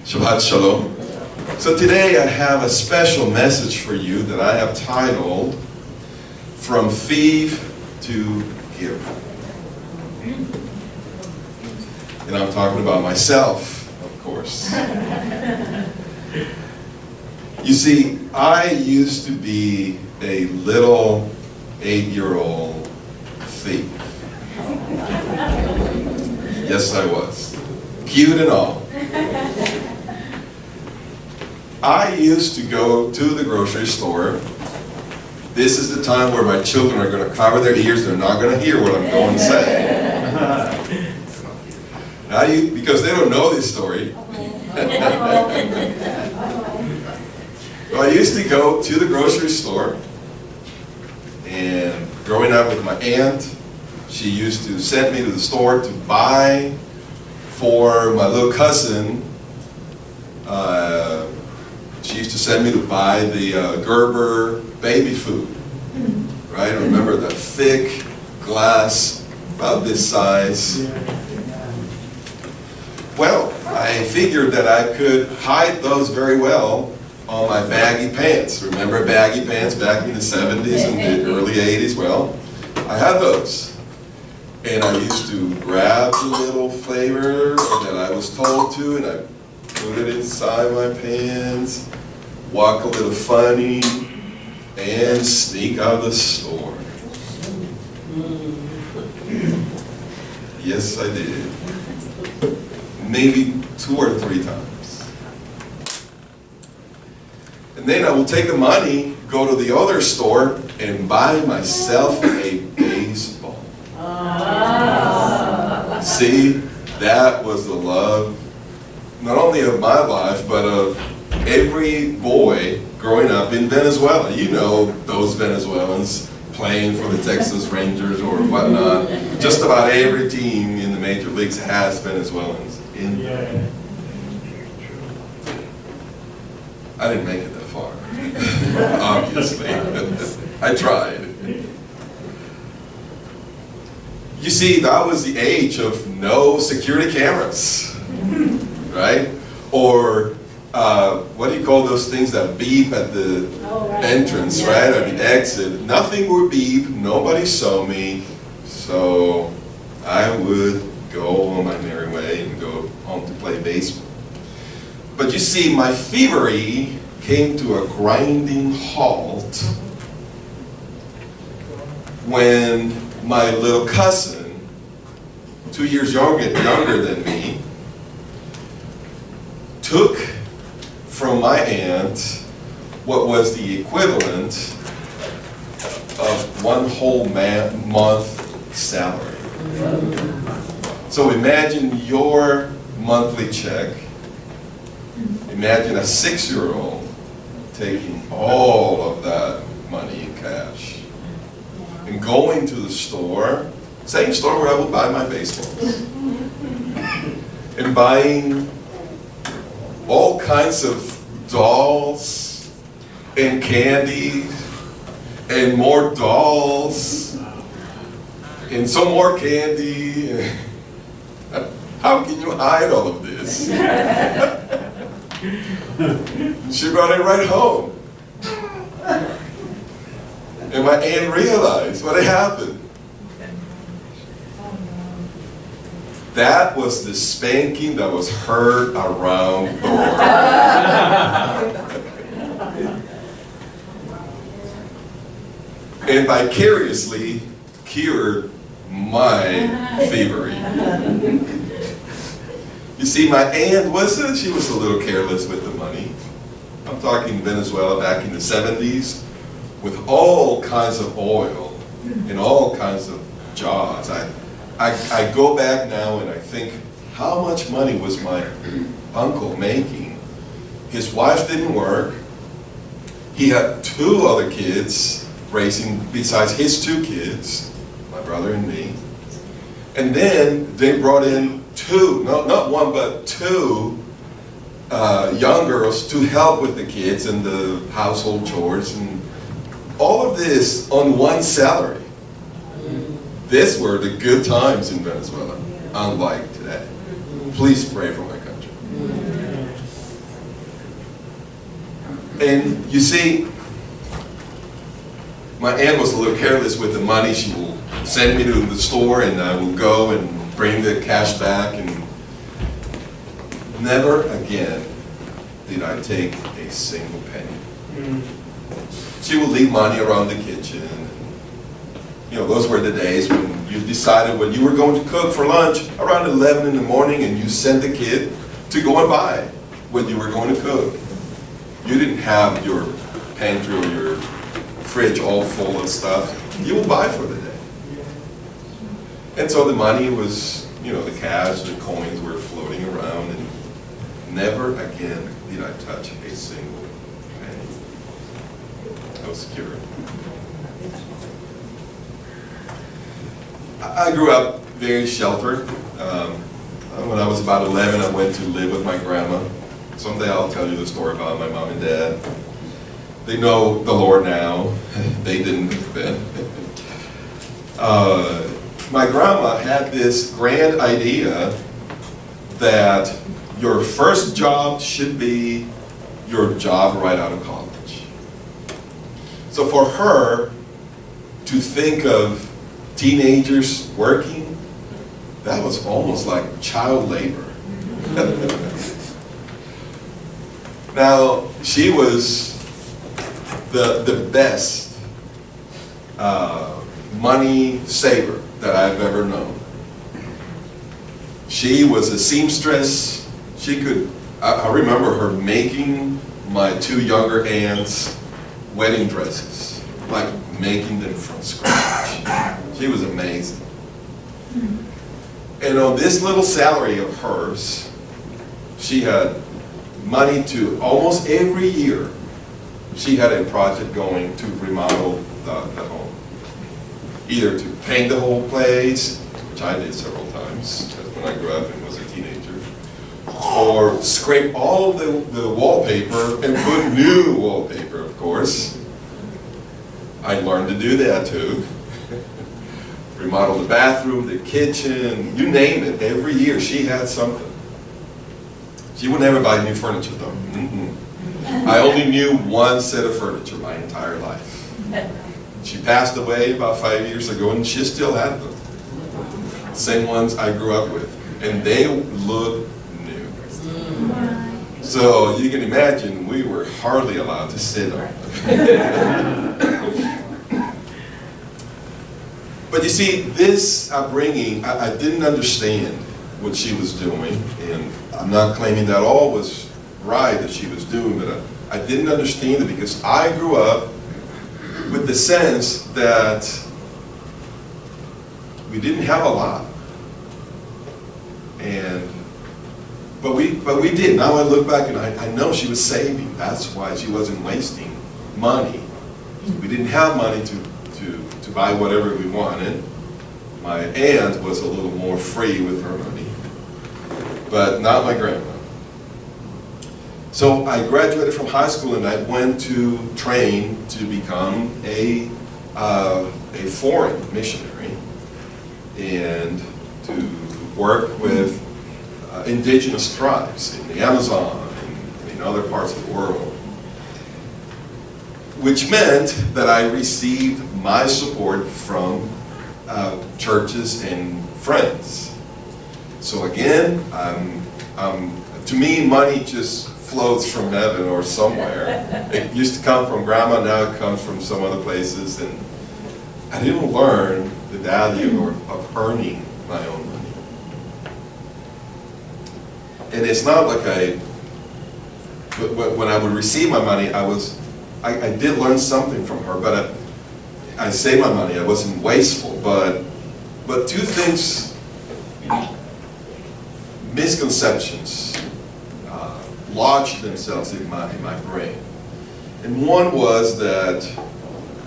Shabbat Shalom. So today I have a special message for you that I have titled, From Thief to Giver. And I'm talking about myself, of course. You see, I used to be a little 8-year-old thief. Yes, I was. Cute and all. I used to go to the grocery store. This is the time where my children are going to cover their ears. They're not going to hear what I'm going to say. Because they don't know this story. So I used to go to the grocery store, and growing up with my aunt, she used to send me to the store to buy for my little cousin. She used to send me to buy the Gerber baby food, right? Remember the thick glass, about this size. Well, I figured that I could hide those very well on my baggy pants. Remember baggy pants back in the 70s and the early 80s? Well, I had those. And I used to grab the little flavor that I was told to, and I put it inside my pants, walk a little funny, and sneak out of the store. Yes, I did. Maybe 2 or 3 times. And then I will take the money, go to the other store, and buy myself a baseball. See, that was the love, not only of my life, but of every boy growing up in Venezuela. You know those Venezuelans playing for the Texas Rangers or whatnot. Just about every team in the major leagues has Venezuelans in them. I didn't make it that far, obviously. I tried. You see, that was the age of no security cameras, right? Or what do you call those things that beep at the entrance, right? Or the exit. Nothing would beep, nobody saw me, so I would go on my merry way and go home to play baseball. But you see, my thievery came to a grinding halt when my little cousin, 2 years younger than me, took from my aunt what was the equivalent of 1 whole month salary. So imagine your monthly check. Imagine a 6-year-old taking all of that money in cash and going to the store, same store where I would buy my baseballs, and buying all kinds of dolls and candies and more dolls and some more candy. How can you hide all of this? She brought it right home. And my aunt realized what had happened. That was the spanking that was heard around the world. And vicariously cured my thievery. You see, my aunt she was a little careless with the money. I'm talking Venezuela back in the 70s, with all kinds of oil and all kinds of jobs. I go back now and I think, how much money was my uncle making? His wife didn't work. He had 2 other kids raising, besides his 2 kids, my brother and me. And then they brought in 2, not 1, but 2 young girls to help with the kids and the household chores, and all of this on 1 salary. These were the good times in Venezuela, unlike today. Please pray for my country. And you see, my aunt was a little careless with the money. She will send me to the store and I will go and bring the cash back, and never again did I take a single penny. She would leave money around the kitchen. You know, those were the days when you decided when you were going to cook for lunch around 11 in the morning, and you sent the kid to go and buy what you were going to cook. You didn't have your pantry or your fridge all full of stuff. You will buy for the day. And so the money was, you know, the cash, the coins were floating around, and never again did I touch a single penny. I was secure. I grew up very sheltered. When I was about 11, I went to live with my grandma. Someday I'll tell you the story about my mom and dad. They know the Lord now. They didn't then. My grandma had this grand idea that your first job should be your job right out of college. So for her to think of teenagers working, that was almost like child labor. Now, she was the best money saver that I've ever known. She was a seamstress. She could, I remember her making my two younger aunts wedding dresses, like making them from scratch. She was amazing. And on this little salary of hers, she had money to almost every year. She had a project going to remodel the home. Either to paint the whole place, which I did several times when I grew up and was a teenager, or scrape all of the wallpaper and put new wallpaper, of course. I learned to do that too. Remodel the bathroom, the kitchen, you name it. Every year she had something. She would never buy new furniture though. I only knew one set of furniture my entire life. She passed away about 5 years ago, and she still had them. Same ones I grew up with. And they look new. So you can imagine we were hardly allowed to sit on them. But you see, this upbringing, I didn't understand what she was doing, and I'm not claiming that all was right that she was doing, but I didn't understand it because I grew up with the sense that we didn't have a lot. But we did. Now I look back and I know she was saving. That's why she wasn't wasting money. We didn't have money to buy whatever we wanted. My aunt was a little more free with her money, but not my grandma. So I graduated from high school and I went to train to become a foreign missionary and to work with indigenous tribes in the Amazon and in other parts of the world, which meant that I received my support from churches and friends. So again, to me, money just floats from heaven or somewhere. It used to come from grandma, now it comes from some other places, and I didn't learn the value of earning my own money. And it's not like when I would receive my money, I did learn something from her, but I saved my money, I wasn't wasteful, but two things, misconceptions, lodged themselves in my brain. And one was that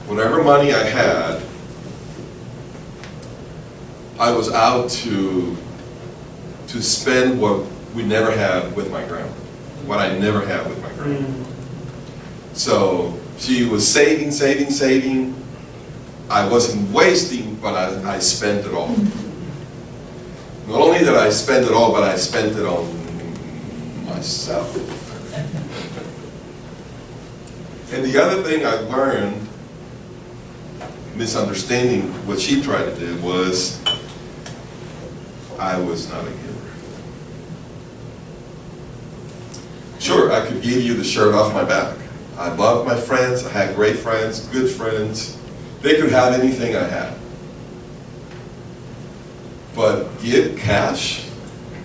whatever money I had, I was out to spend what we never had with my grandma, what I never had with my grandma. So she was saving. I wasn't wasting, but I spent it all. Not only did I spend it all, but I spent it on myself. And the other thing I learned, misunderstanding what she tried to do, was I was not a giver. Sure, I could give you the shirt off my back. I loved my friends. I had great friends, good friends. They could have anything I had. But give cash,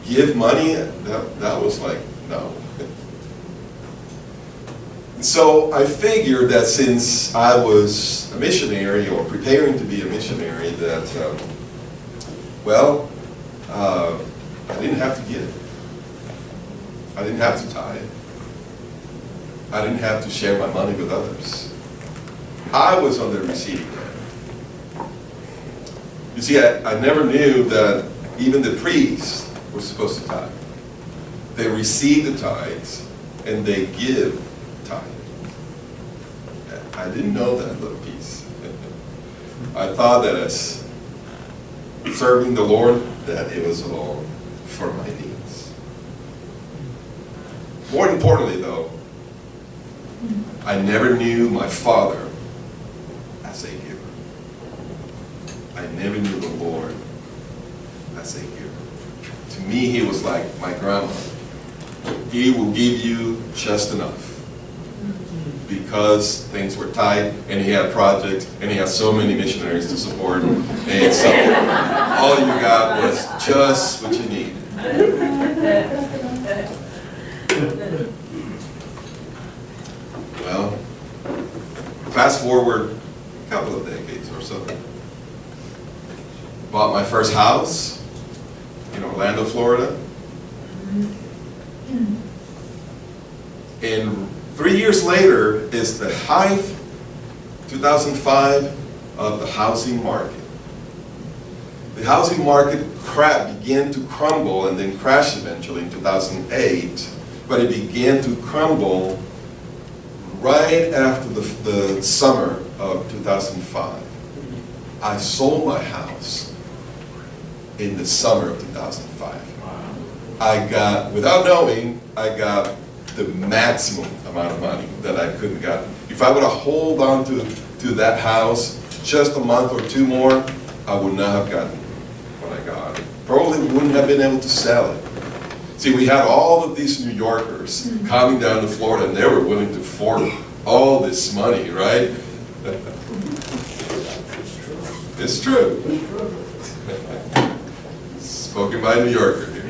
give money, that was like, no. So I figured that since I was a missionary, or preparing to be a missionary, that, I didn't have to give. I didn't have to tithe. I didn't have to share my money with others. I was on the receiving end. You see, I never knew that even the priests were supposed to tithe. They receive the tithes and they give tithe. I didn't know that little piece. I thought that as serving the Lord, that it was all for my needs. More importantly, though, I never knew my father as a giver. I never knew the Lord as a giver. To me, he was like my grandma. He will give you just enough, because things were tight, and he had projects, and he had so many missionaries to support, and so all you got was just what you needed. Well, fast forward a couple of decades or so. Bought my first house in Orlando, Florida. And 3 years later is the height, 2005, of the housing market. The housing market began to crumble and then crash eventually in 2008, but it began to crumble right after the summer of 2005. I sold my house in the summer of 2005. I got, without knowing, I got the maximum amount of money that I could have gotten. If I would have held on to that house just a month or two more, I would not have gotten what I got. Probably wouldn't have been able to sell it. See, we had all of these New Yorkers coming down to Florida, and they were willing to fork all this money, right? It's true. Spoken by a New Yorker here.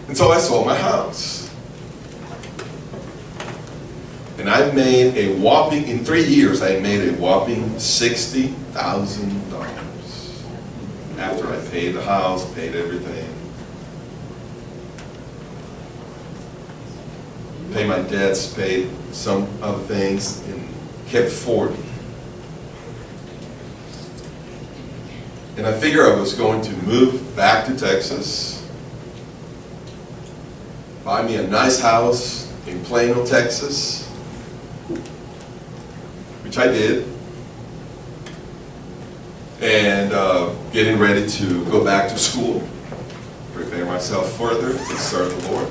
And so I sold my house. And I made a whopping, in 3 years, I made a whopping $60,000. After I paid the house, paid everything. Paid my debts, paid some other things, and kept 40. And I figured I was going to move back to Texas, buy me a nice house in Plano, Texas, which I did, and getting ready to go back to school, prepare myself further to serve the Lord.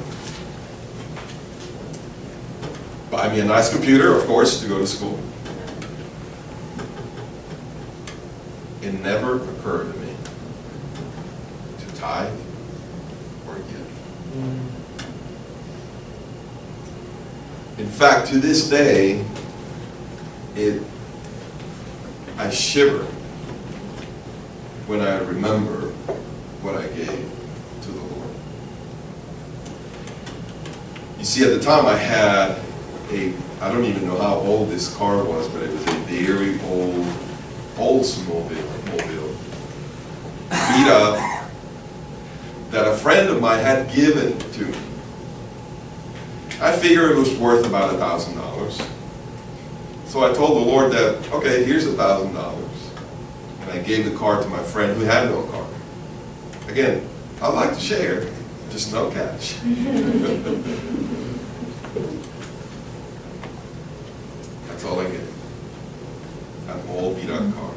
Buy me a nice computer, of course, to go to school. It never occurred to me to tithe or give. In fact, to this day, I shiver when I remember what I gave to the Lord. You see, at the time I had I don't even know how old this car was, but it was a very old Oldsmobile, beat up, that a friend of mine had given to me. I figured it was worth about $1,000. So I told the Lord that, okay, here's $1,000. And I gave the car to my friend who had no car. Again, I like to share, just no cash. That's all I get. An old beat up car.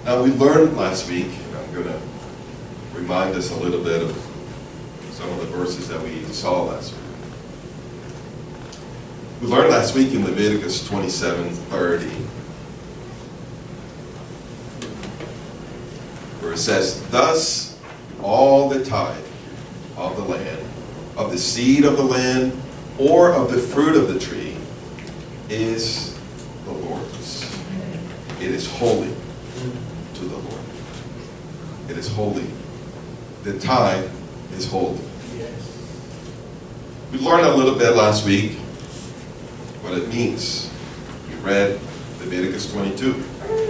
Now, we learned last week, and I'm going to remind us a little bit of some of the verses that we saw last week. We learned last week in Leviticus 27:30, where it says, "Thus all the tithe of the land, of the seed of the land, or of the fruit of the tree, is the Lord's. It is holy to the Lord." It is holy. The tithe is holy. We learned a little bit last week what it means. We read Leviticus 22,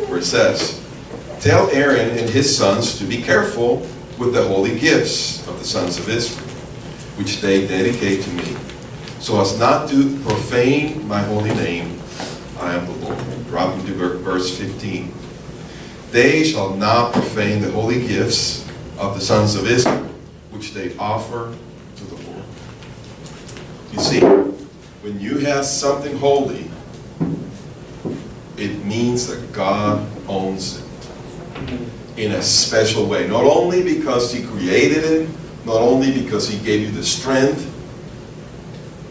where it says, "Tell Aaron and his sons to be careful with the holy gifts of the sons of Israel, which they dedicate to me, so as not to profane my holy name. I am the Lord." Dropping to verse 15. "They shall not profane the holy gifts of the sons of Israel, which they offer to the Lord." You see, when you have something holy, it means that God owns it in a special way. Not only because He created it, not only because He gave you the strength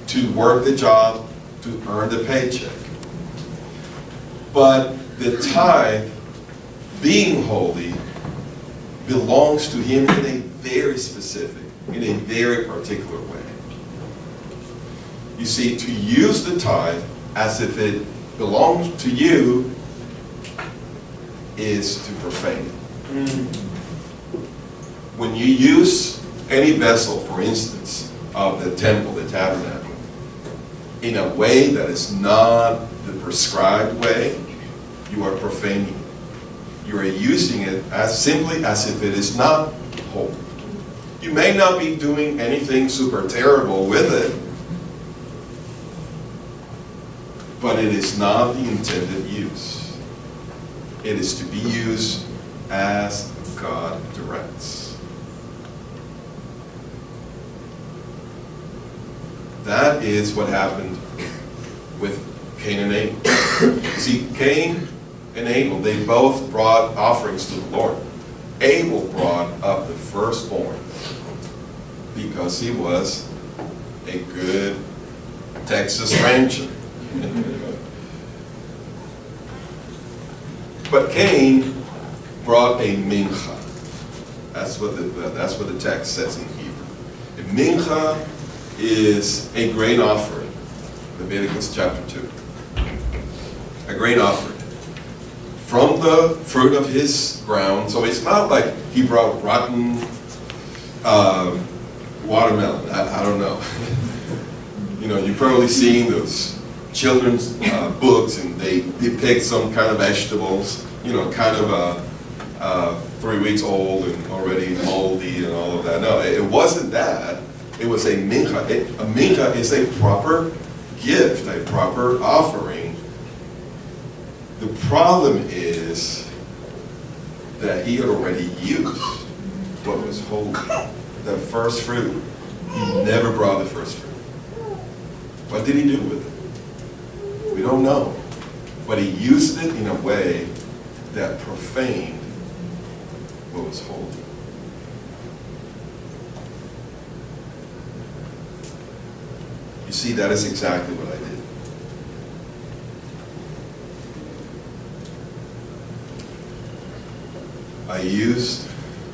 to work the job, to earn the paycheck, but the tithe, being holy, belongs to Him in a very specific, in a very particular way. You see, to use the tithe as if it belongs to you is to profane it. When you use any vessel, for instance, of the temple, the tabernacle, in a way that is not the prescribed way, you are profaning it. You are using it as simply as if it is not holy. You may not be doing anything super terrible with it, but it is not the intended use. It is to be used as God directs. That is what happened with Cain and Abel. See, Cain and Abel, they both brought offerings to the Lord. Abel brought up the firstborn because he was a good Texas rancher. But Cain brought a mincha. That's what the text says in Hebrew. A mincha is a grain offering. Leviticus chapter 2. A grain offering from the fruit of his ground. So it's not like he brought rotten watermelon. I don't know. You know, you've probably seen those children's books, and they depict some kind of vegetables, you know, kind of 3 weeks old and already moldy and all of that. No, it wasn't that. It was a mincha. A mincha is a proper gift, a proper offering. The problem is that he had already used what was holy, the first fruit. He never brought the first fruit. What did he do with it? We don't know. But he used it in a way that profaned what was holy. You see, that is exactly what I did. I used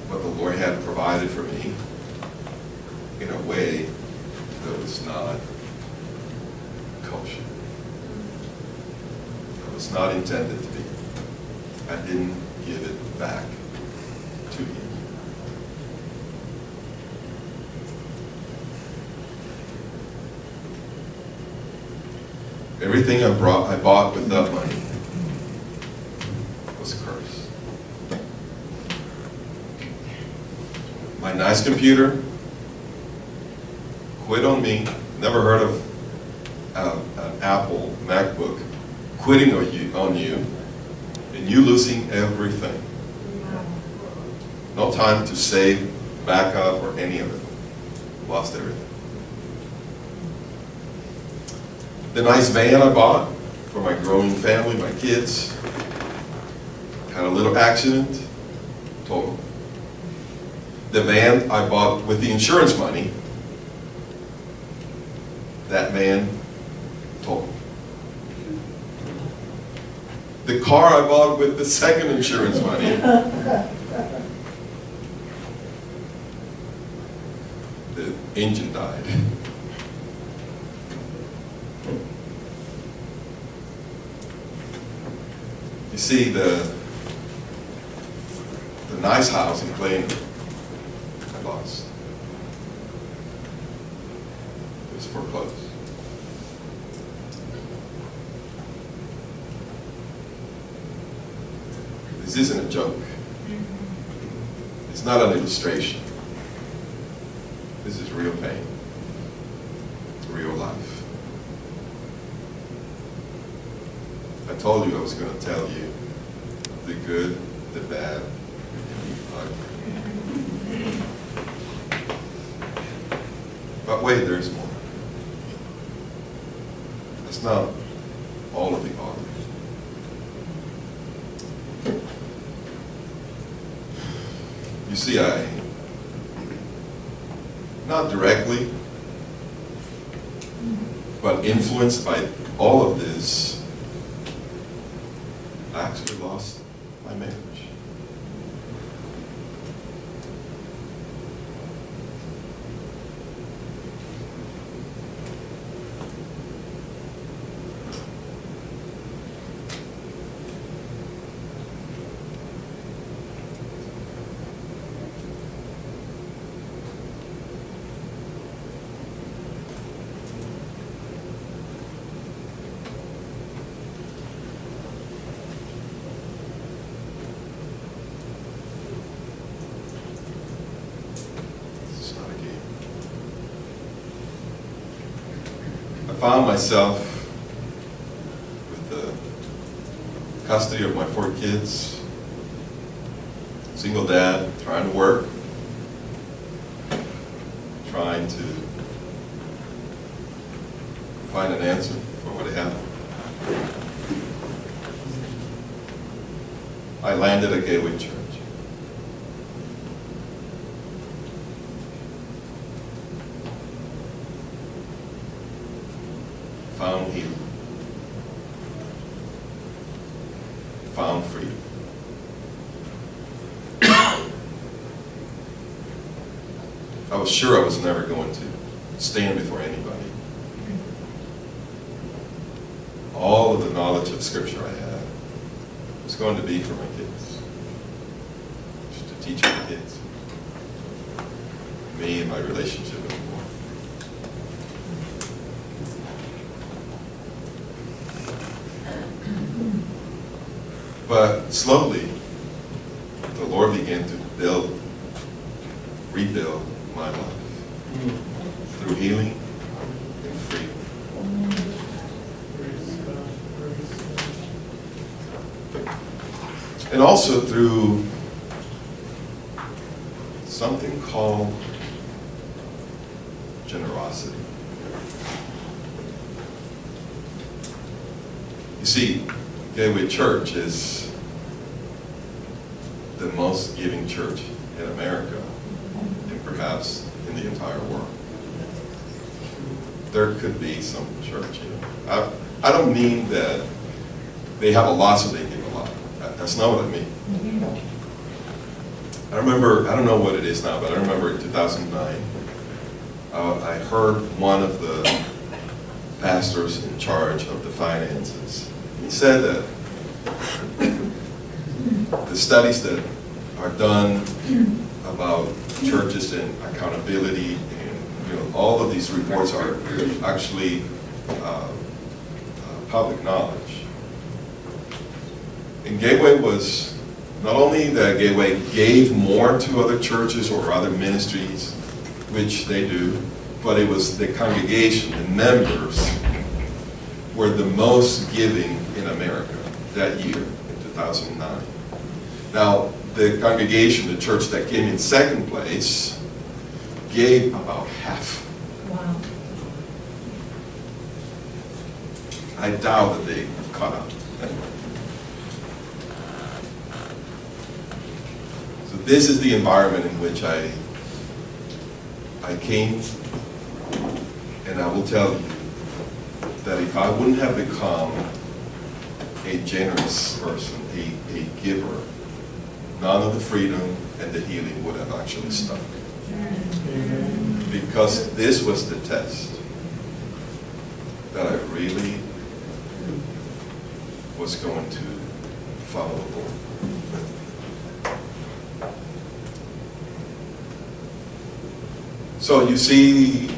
what the Lord had provided for me in a way that was not kosher. That was not intended to be. I didn't give it back to Him. Everything I bought with that money was cursed. My nice computer quit on me. Never heard of an Apple MacBook quitting on you and you losing everything. No time to save, back up, or any of it. Lost everything. The nice van I bought for my growing family, my kids, had a little accident, total. The van I bought with the insurance money, that van, total. The car I bought with the second insurance money, the engine died. You see, the nice house in Clayton, I lost. It was foreclosed. This isn't a joke. It's not an illustration. This is real pain. It's real life. I told you I was going to tell you the good, the bad, and the ugly. But wait, there's more. That's not all of the ugly. You see, not directly, but influenced by all of this, I actually lost my marriage. I found myself with the custody of my 4 kids, single dad, trying to work, trying to find an answer for what had happened. I landed at Gateway Church. Found healing, found freedom. I was sure I was never going to stand before anybody. All of the knowledge of Scripture I had was going to be for my kids, just to teach my kids, me and my relationship with the Lord. But slowly, the Lord began to rebuild my life through healing and freedom. And also through something called generosity. You see, Gateway Church is the most giving church in America and perhaps in the entire world. There could be some church, I don't mean that they have a lot so they give a lot. That's not what I mean. I remember, I don't know what it is now, but I remember in 2009, I heard one of the pastors in charge of the finances. He said that the studies that are done about churches and accountability and all of these reports are actually public knowledge. And Gateway was not only that Gateway gave more to other churches or other ministries, which they do, but it was the congregation, the members, were the most giving in America that year, in 2009. Now, the congregation, the church that came in second place, gave about half. Wow. I doubt that they caught up. this is the environment in which I came, and I will tell you that if I wouldn't have become a generous person, a giver, none of the freedom and the healing would have actually stuck. Because this was the test that I really was going to follow the Lord. So you see,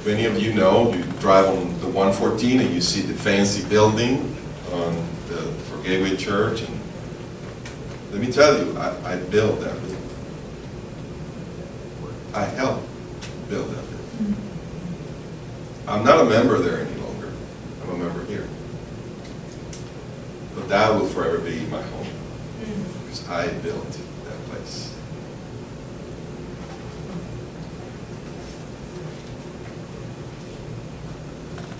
many of you know, you drive on the 114 and you see the fancy building for Gateway Church, and let me tell you, I built that building. I helped build that building. I'm not a member there any longer. I'm a member here. But that will forever be my home, because I built that place.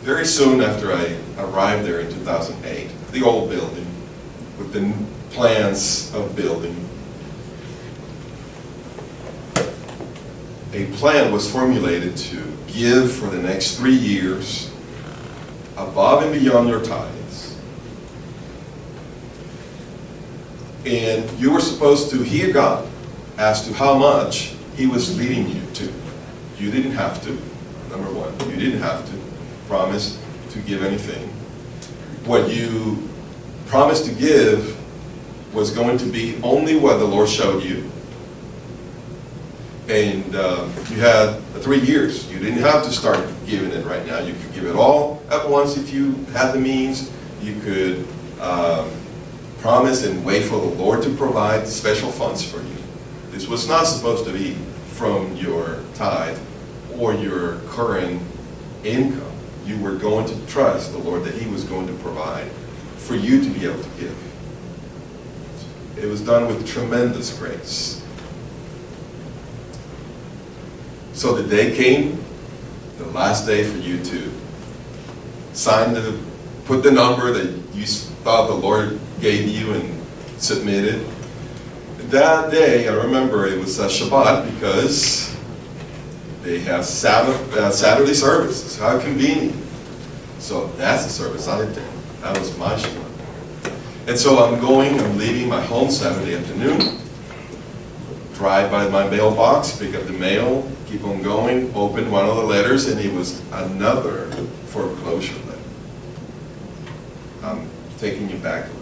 Very soon after I arrived there in 2008, the old building, with the plans of building, a plan was formulated to give for the next 3 years, above and beyond your tithes. And you were supposed to hear God as to how much He was leading you to. You didn't have to, number one. You didn't have to promise to give anything. What you promised to give was going to be only what the Lord showed you. And you had 3 years. You didn't have to start giving it right now. You could give it all at once if you had the means. You could promise and wait for the Lord to provide special funds for you. This was not supposed to be from your tithe or your current income. You were going to trust the Lord that He was going to provide for you to be able to give. It was done with tremendous grace. So the day came, the last day for you to put the number that you thought the Lord gave you and submit it. That day, I remember it was a Shabbat because they have Saturday services. How convenient. So that's the service I did. That was my Shabbat. And so I'm leaving my home Saturday afternoon, drive by my mailbox, pick up the mail, keep on going, open one of the letters, and it was another foreclosure letter. I'm taking you back a little.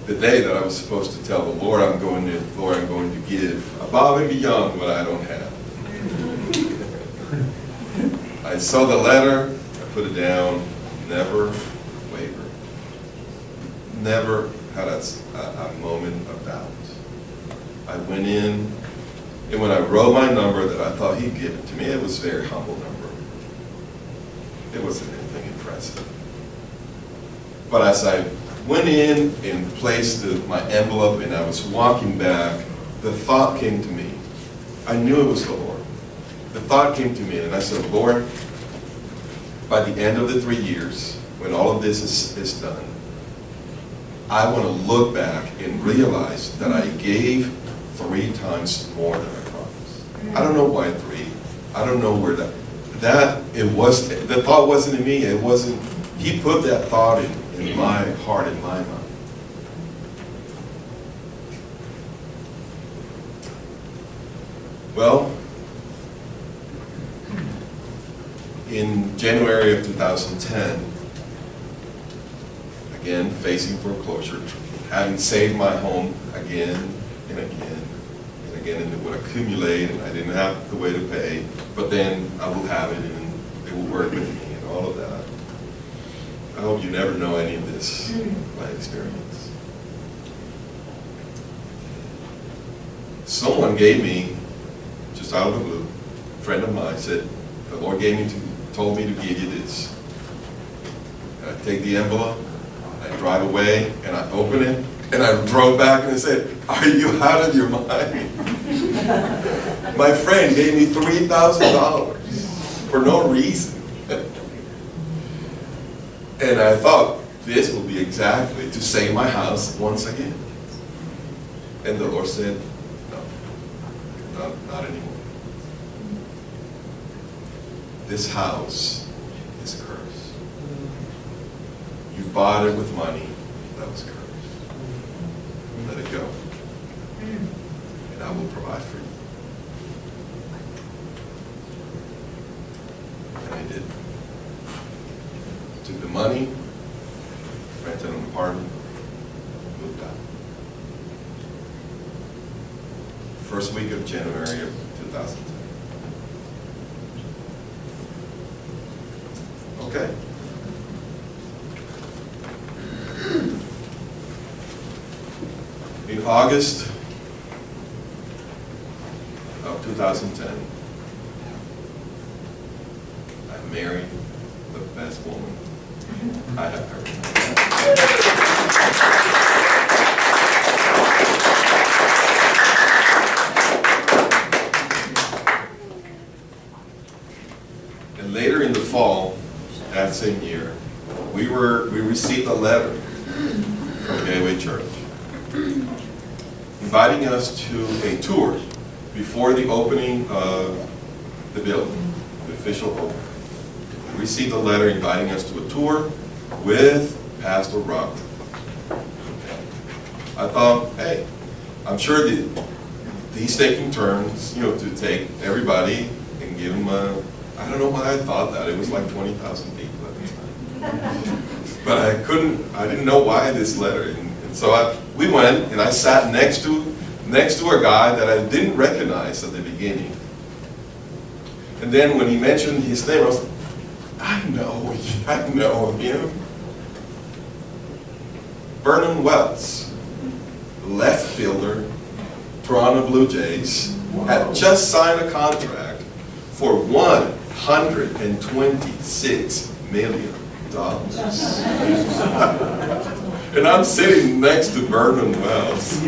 The day that I was supposed to tell the Lord, I'm going to give above and beyond what I don't have. I saw the letter, I put it down, never wavered. Never had a moment of doubt. I went in, and when I wrote my number that I thought He'd given to me, it was a very humble number. It wasn't anything impressive. But as I went in and placed my envelope and I was walking back, the thought came to me. I knew it was the Lord. The thought came to me, and I said, Lord, by the end of the 3 years, when all of this is done, I want to look back and realize that I gave 3 times more than I promised. I don't know why 3. I don't know where the thought wasn't in me. It wasn't. He put that thought in my heart, in my mind. Well, in January of 2010, again, facing foreclosure, having saved my home again and again and again, and it would accumulate, and I didn't have the way to pay, but then I will have it, and it will work with me, and all of that. I hope you never know any of this by experience. Someone gave me, just out of the blue, a friend of mine said, the Lord told me to give you this. And I take the envelope, I drive away, and I open it, and I drove back and I said, are you out of your mind? My friend gave me $3,000 for no reason. And I thought, this will be exactly to save my house once again. And the Lord said, no, not anymore. This house is cursed. You bought it with money that was cursed. Let it go. And I will provide for you. And I did. Took the money, rented an apartment, moved out. First week of January of 2010. Okay. In August of 2010, I married the best woman I have ever met. And later in the fall, that same year, we received a letter from Gateway Church inviting us to a tour before the opening of the building, the official opening. We received a letter inviting us to a tour with Pastor Robert. I thought, hey, I'm sure he's taking turns, to take everybody and give them a, I don't know why I thought that. It was like 20,000 people at the time. But I didn't know why this letter. And so we went, and I sat next to a guy that I didn't recognize at the beginning. And then when he mentioned his name, I was like, I know him. Vernon Wells, left fielder, Toronto Blue Jays, had just signed a contract for $126 million. And I'm sitting next to Vernon Wells.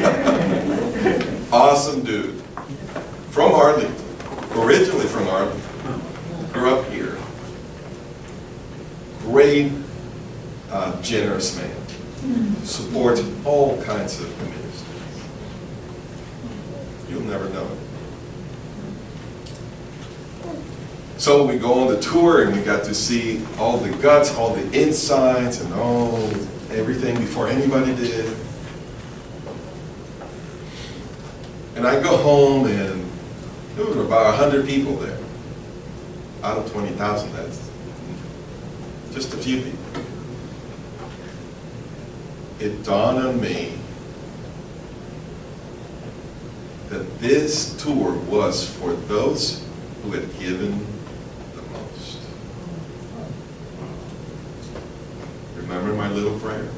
Awesome dude. From Arlington. Originally from Arlington. Grew up here. Great, generous man. Supports all kinds of ministries. You'll never know it. So we go on the tour and we got to see all the guts, all the insides, and everything before anybody did. And I go home and there were about 100 people there. Out of 20,000, that's just a few people. It dawned on me that this tour was for those who had given the most. Remember my little prayer?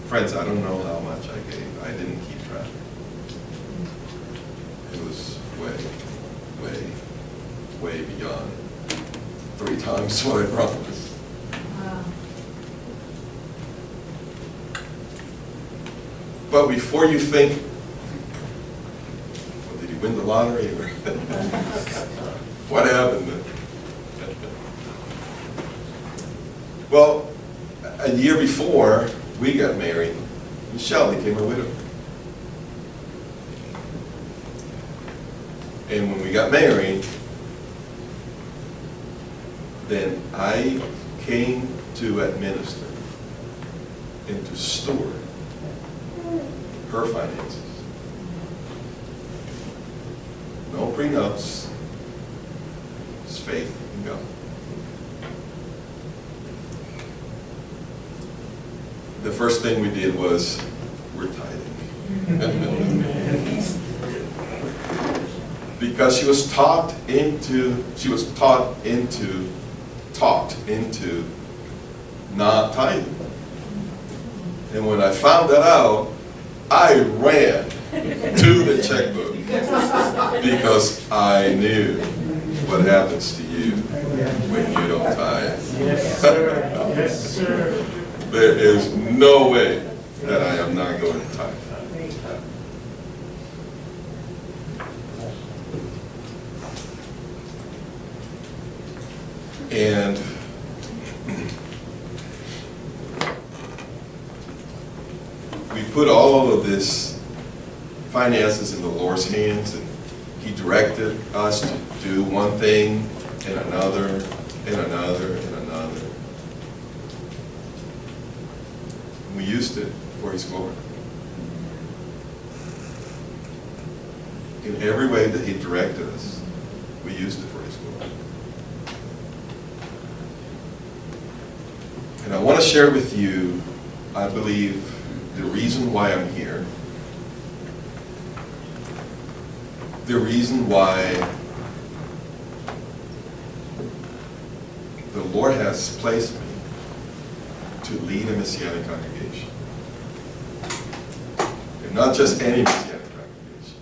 Friends, I don't know how much I gave. I didn't keep track. It was way beyond 3 times what I promised. Wow. But before you think, well, did he win the lottery? What happened then? Well, a year before we got married, Michelle became a widow. And when we got married, then I came to administer and to steward her finances. No prenups, just faith in God. The first thing we did was we're tithing. Because she was taught into not tithing. And when I found that out, I ran to the checkbook because I knew what happens to you when you don't tithe. Yes, sir. Yes, sir. There is no way that I am not going to tithe. And we put all of this finances in the Lord's hands, and He directed us to do one thing and another and another and another. We used it for His glory. In every way that He directed us, we used it for His glory. And I want to share with you, I believe, the reason why I'm here. The reason why the Lord has placed me to lead a Messianic congregation. And not just any Messianic congregation,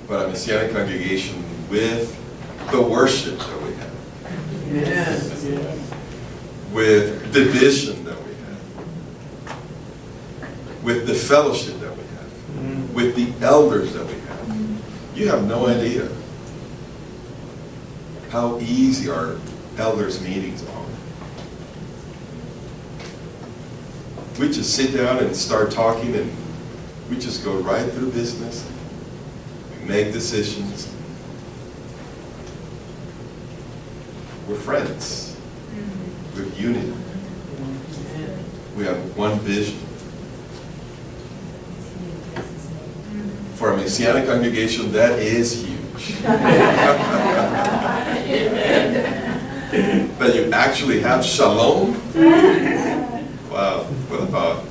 but a Messianic congregation with the worship that we have. Yes. With the vision that we have. With the fellowship that we have. With the elders that we have. You have no idea how easy our elders' meetings are. We just sit down and start talking, and we just go right through business. We make decisions. We're friends. We have unity. We have one vision. For a Messianic congregation, that is huge. That you actually have shalom. Wow, what a thought.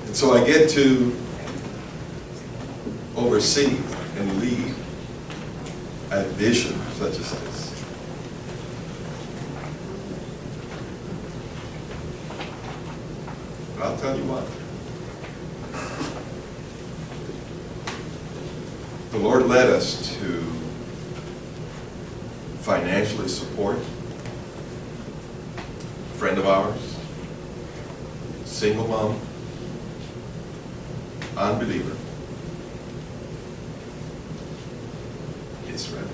And so I get to oversee and lead a vision such as this. But I'll tell you what. The Lord led us to financially support a friend of ours, single mom, unbeliever, Israel.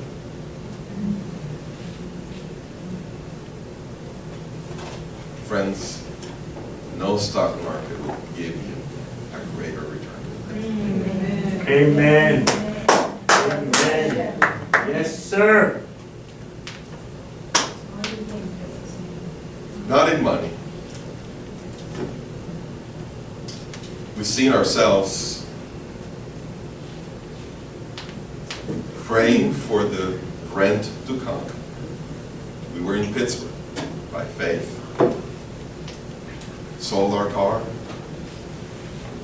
Friends, no stock market will give you a greater return. Amen. Amen. Yes, sir. Not in money. We've seen ourselves praying for the rent to come. We were in Pittsburgh by faith. Sold our car,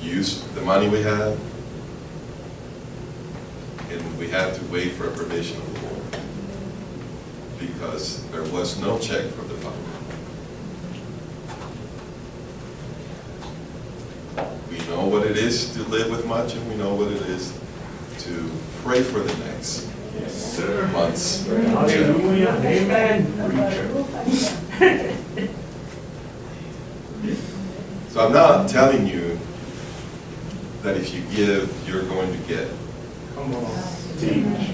used the money we had, and we had to wait for a provision of the Lord because there was no check from the Father. We know what it is to live with much, and we know what it is to pray for the next Yes, sir. months. Hallelujah. Amen. So I'm not telling you that if you give, you're going to get. Come on. Teach.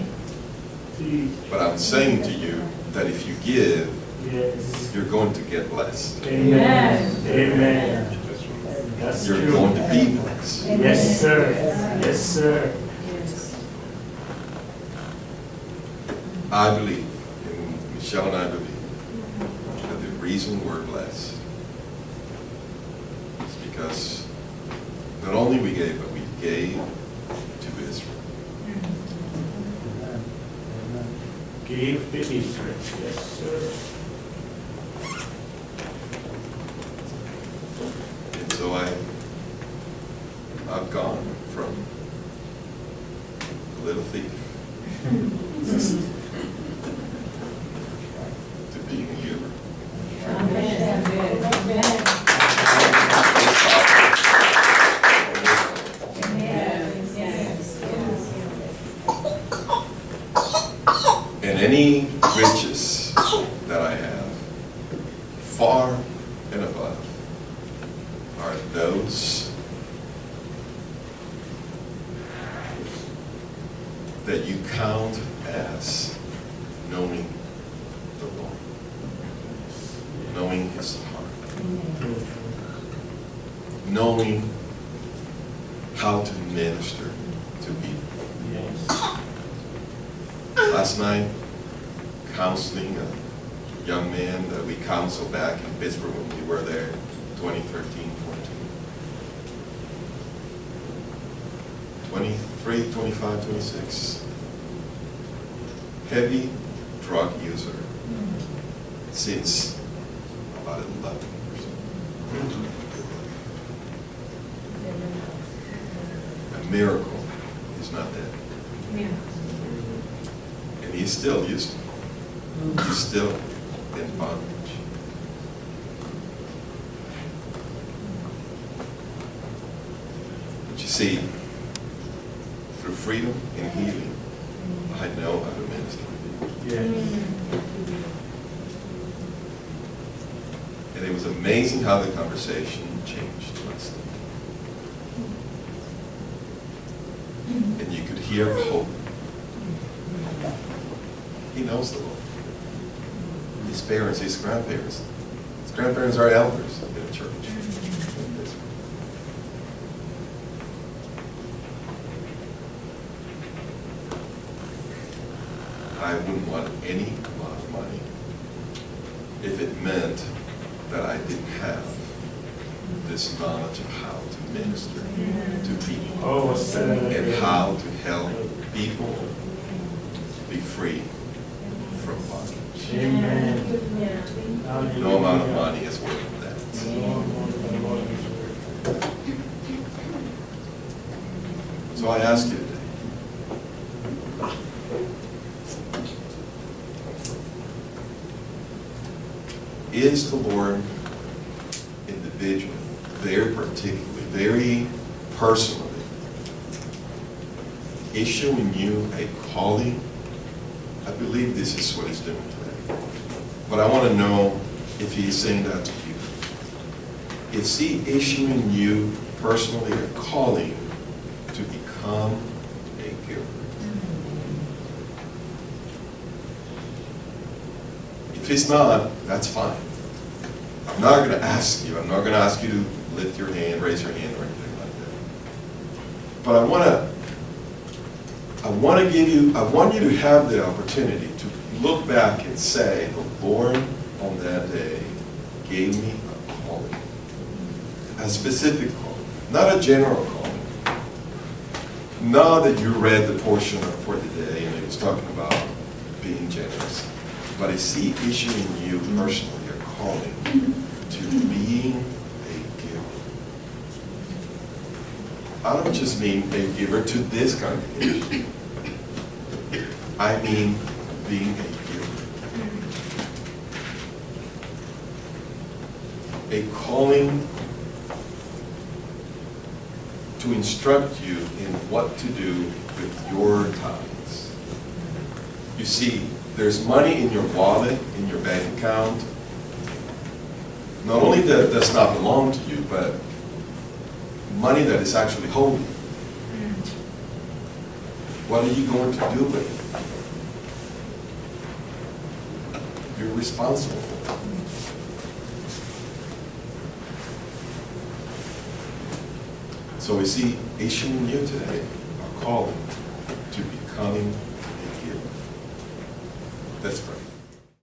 Teach. But I'm saying to you that if you give, Yes. you're going to get blessed. Amen. Amen. That's You're true. going to be blessed. Yes, sir. Yes, sir. I believe, and Michelle and I believe, that the reason we're blessed is because not only we gave, but we gave to Israel. Give to Israel. Yes, sir. And so I've gone from a little thief to being a giver. And any riches that I have, far and above, are those that you count as knowing the Lord. knowing his heart, knowing how to minister to people. Yes. Last night, counseling a young man that we counseled back in Pittsburgh when we were there, 2013, 14. 23, 25, 26. Heavy drug user since about 11 years. A miracle is not dead. And he's still using it. He's still in bondage. But you see, through freedom and healing, I know how to minister to people. Yes. And it was amazing how the conversation changed last night. And you could hear hope. He knows the Lord. His parents, his grandparents. His grandparents are elders in the church. I wouldn't want any amount of money if it meant that I didn't have this knowledge of how to minister to people Oh, sir. and how to help people be free from bondage. Amen. No amount of money is worth that. So I ask you today, is the Lord individually, very particularly, very personally, issuing you a calling? I believe this is what he's doing today. But I want to know if he's saying that to you. Is he issuing you personally a calling to become a giver? If it's not, that's fine. I'm not going to ask you. I'm not going to ask you to lift your hand, raise your hand, or anything like that. But I want you to have the opportunity to look back and say, the Lord on that day gave me a calling, a specific calling, not a general calling. Not that you read the portion for the day and it was talking about being generous, but is he issuing you personally a calling to being a giver? I don't just mean a giver to this congregation. I mean being a giver. A calling to instruct you in what to do with your tithes. You see, there's money in your wallet, in your bank account. Not only that does not belong to you, but money that is actually holy. What are you going to do with it? You're responsible for it. So we see issuing you today a calling to becoming a giver. Let's pray.